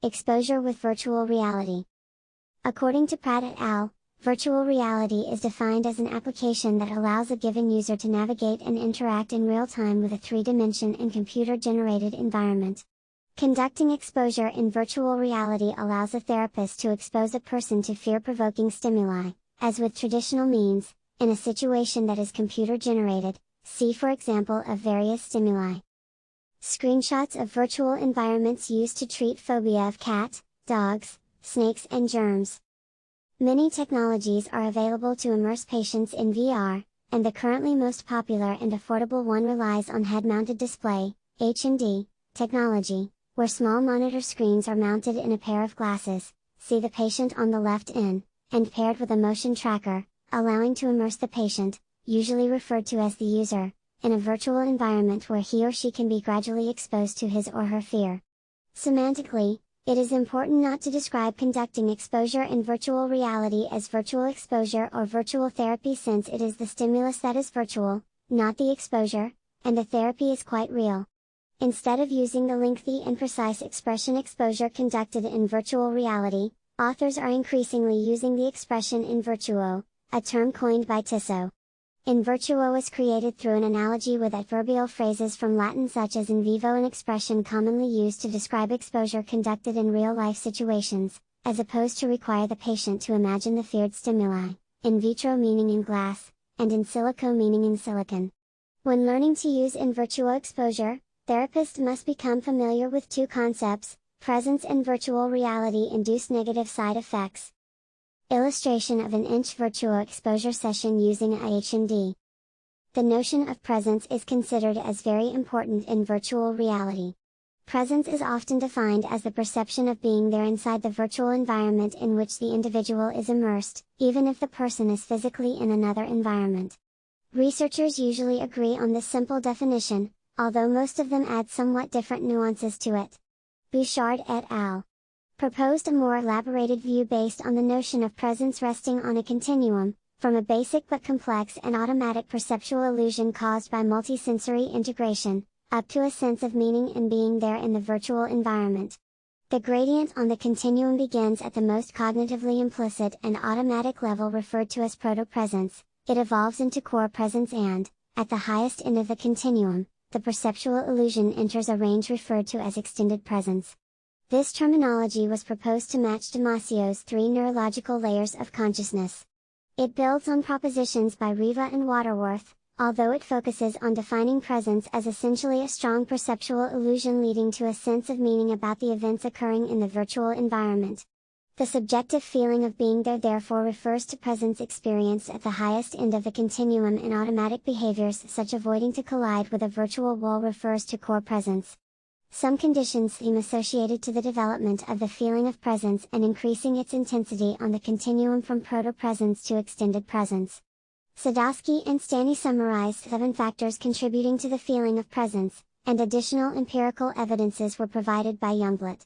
Exposure with virtual reality. According to Pratt et al., virtual reality is defined as an application that allows a given user to navigate and interact in real time with a three-dimension and computer-generated environment. Conducting exposure in virtual reality allows a therapist to expose a person to fear-provoking stimuli, as with traditional means, in a situation that is computer-generated, see for example of various stimuli. Screenshots of virtual environments used to treat phobia of cats, dogs, snakes and germs. Many technologies are available to immerse patients in VR, and the currently most popular and affordable one relies on head-mounted display, HMD, technology, where small monitor screens are mounted in a pair of glasses, see the patient on the left in, and paired with a motion tracker, allowing to immerse the patient, usually referred to as the user, in a virtual environment where he or she can be gradually exposed to his or her fear. Semantically, it is important not to describe conducting exposure in virtual reality as virtual exposure or virtual therapy, since it is the stimulus that is virtual, not the exposure, and the therapy is quite real. Instead of using the lengthy and precise expression exposure conducted in virtual reality, authors are increasingly using the expression in virtuo, a term coined by Tissot. In virtuo is created through an analogy with adverbial phrases from Latin such as in vivo, an expression commonly used to describe exposure conducted in real-life situations, as opposed to require the patient to imagine the feared stimuli, in vitro meaning in glass, and in silico meaning in silicon. When learning to use in virtuo exposure, therapists must become familiar with two concepts: presence and virtual reality-induced negative side effects. Illustration of an virtual exposure session using a HMD. The notion of presence is considered as very important in virtual reality. Presence is often defined as the perception of being there inside the virtual environment in which the individual is immersed, even if the person is physically in another environment. Researchers usually agree on this simple definition, although most of them add somewhat different nuances to it. Bouchard et al. Proposed a more elaborated view based on the notion of presence resting on a continuum, from a basic but complex and automatic perceptual illusion caused by multisensory integration, up to a sense of meaning in being there in the virtual environment. The gradient on the continuum begins at the most cognitively implicit and automatic level referred to as proto-presence, it evolves into core presence and, at the highest end of the continuum, the perceptual illusion enters a range referred to as extended presence. This terminology was proposed to match Damasio's three neurological layers of consciousness. It builds on propositions by Riva and Waterworth, although it focuses on defining presence as essentially a strong perceptual illusion leading to a sense of meaning about the events occurring in the virtual environment. The subjective feeling of being there therefore refers to presence experienced at the highest end of the continuum in automatic behaviors, such avoiding to collide with a virtual wall refers to core presence. Some conditions seem associated to the development of the feeling of presence and increasing its intensity on the continuum from proto-presence to extended presence. Sadowski and Stanny summarized 7 factors contributing to the feeling of presence, and additional empirical evidences were provided by Youngblood.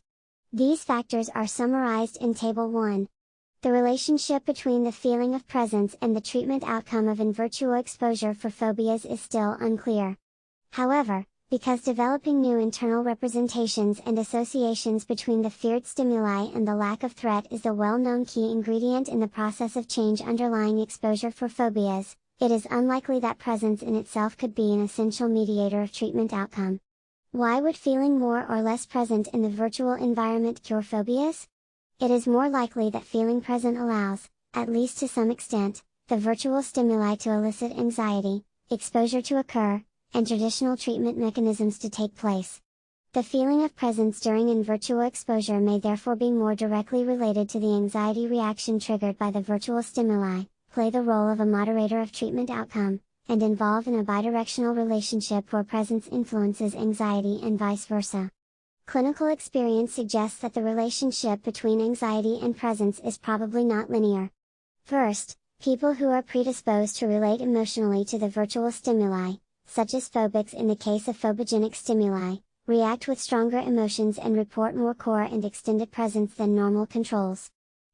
These factors are summarized in Table 1. The relationship between the feeling of presence and the treatment outcome of in virtuo exposure for phobias is still unclear. However, because developing new internal representations and associations between the feared stimuli and the lack of threat is the well-known key ingredient in the process of change underlying exposure for phobias, it is unlikely that presence in itself could be an essential mediator of treatment outcome. Why would feeling more or less present in the virtual environment cure phobias? It is more likely that feeling present allows, at least to some extent, the virtual stimuli to elicit anxiety, exposure to occur, and traditional treatment mechanisms to take place. The feeling of presence during in virtuo exposure may therefore be more directly related to the anxiety reaction triggered by the virtual stimuli, play the role of a moderator of treatment outcome, and involve in a bidirectional relationship where presence influences anxiety and vice versa. Clinical experience suggests that the relationship between anxiety and presence is probably not linear. First, people who are predisposed to relate emotionally to the virtual stimuli, such as phobics in the case of phobogenic stimuli, react with stronger emotions and report more core and extended presence than normal controls.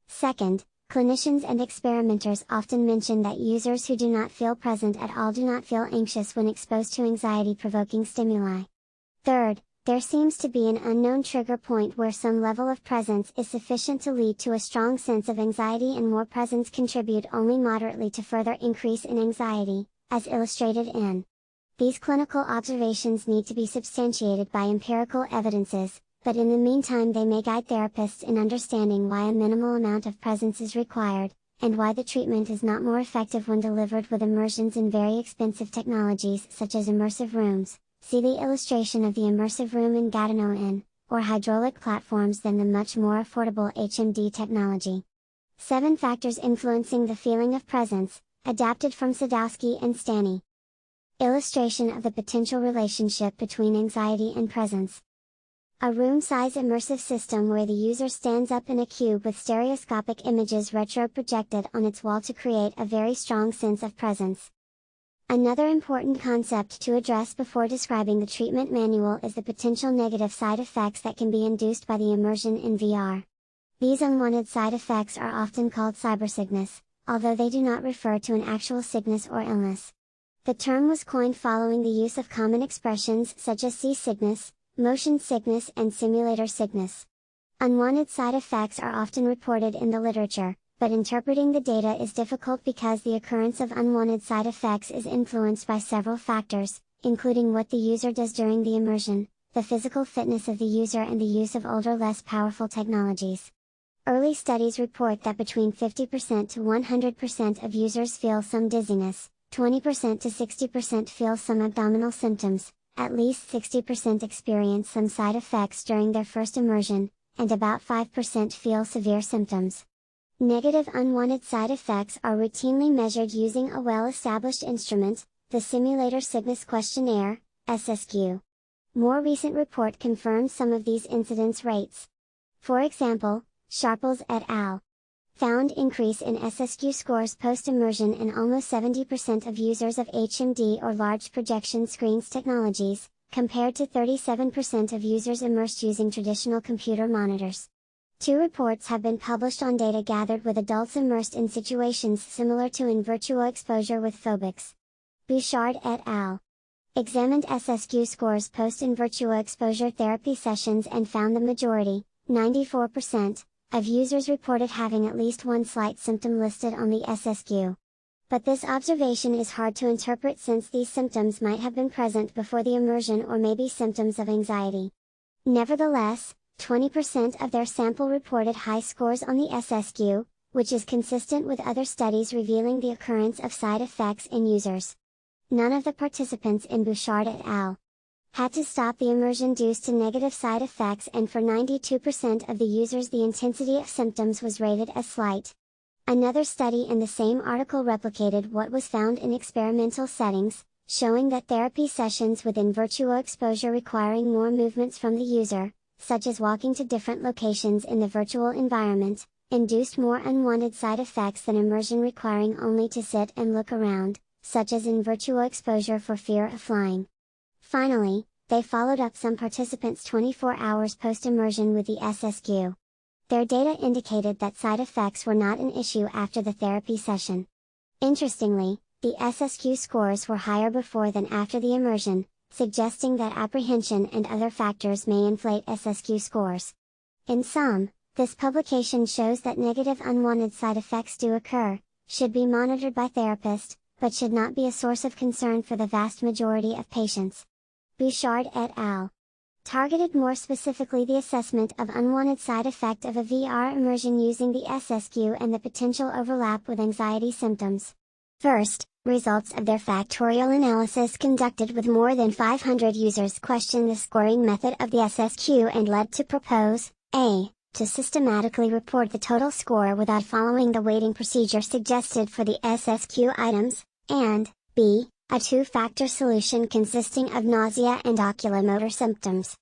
Second, clinicians and experimenters often mention that users who do not feel present at all do not feel anxious when exposed to anxiety-provoking stimuli. Third, There seems to be an unknown trigger point where some level of presence is sufficient to lead to a strong sense of anxiety, and more presence contribute only moderately to further increase in anxiety, as illustrated in. These clinical observations need to be substantiated by empirical evidences, but in the meantime they may guide therapists in understanding why a minimal amount of presence is required, and why the treatment is not more effective when delivered with immersions in very expensive technologies such as immersive rooms. See the illustration of the immersive room in Gatineau Inn, or hydraulic platforms than the much more affordable HMD technology. 7 factors influencing the feeling of presence, adapted from Sadowski and Stanny. Illustration of the potential relationship between anxiety and presence. A room-size immersive system where the user stands up in a cube with stereoscopic images retro-projected on its wall to create a very strong sense of presence. Another important concept to address before describing the treatment manual is the potential negative side effects that can be induced by the immersion in VR. These unwanted side effects are often called cybersickness, although they do not refer to an actual sickness or illness. The term was coined following the use of common expressions such as seasickness, motion sickness, and simulator sickness. Unwanted side effects are often reported in the literature, but interpreting the data is difficult because the occurrence of unwanted side effects is influenced by several factors, including what the user does during the immersion, the physical fitness of the user, and the use of older, less powerful technologies. Early studies report that between 50% to 100% of users feel some dizziness, 20% to 60% feel some abdominal symptoms, at least 60% experience some side effects during their first immersion, and about 5% feel severe symptoms. Negative unwanted side effects are routinely measured using a well-established instrument, the Simulator Sickness Questionnaire, SSQ. More recent report confirms some of these incidence rates. For example, Sharples et al. Found increase in SSQ scores post-immersion in almost 70% of users of HMD or large projection screens technologies, compared to 37% of users immersed using traditional computer monitors. 2 reports have been published on data gathered with adults immersed in situations similar to in virtuo exposure with phobics. Bouchard et al. Examined SSQ scores post in virtuo exposure therapy sessions and found the majority, 94%, of users reported having at least one slight symptom listed on the SSQ. But this observation is hard to interpret since these symptoms might have been present before the immersion or may be symptoms of anxiety. Nevertheless, 20% of their sample reported high scores on the SSQ, which is consistent with other studies revealing the occurrence of side effects in users. None of the participants in Bouchard et al. Had to stop the immersion due to negative side effects, and for 92% of the users the intensity of symptoms was rated as slight. Another study in the same article replicated what was found in experimental settings, showing that therapy sessions within virtuo exposure requiring more movements from the user, such as walking to different locations in the virtual environment, induced more unwanted side effects than immersion requiring only to sit and look around, such as in virtuo exposure for fear of flying. Finally, they followed up some participants 24 hours post-immersion with the SSQ. Their data indicated that side effects were not an issue after the therapy session. Interestingly, the SSQ scores were higher before than after the immersion, suggesting that apprehension and other factors may inflate SSQ scores. In sum, this publication shows that negative unwanted side effects do occur, should be monitored by therapists, but should not be a source of concern for the vast majority of patients. Bouchard et al. Targeted more specifically the assessment of unwanted side effect of a VR immersion using the SSQ and the potential overlap with anxiety symptoms. First, results of their factorial analysis conducted with more than 500 users questioned the scoring method of the SSQ and led to propose, A, to systematically report the total score without following the weighting procedure suggested for the SSQ items, and, B, a 2-factor solution consisting of nausea and oculomotor symptoms.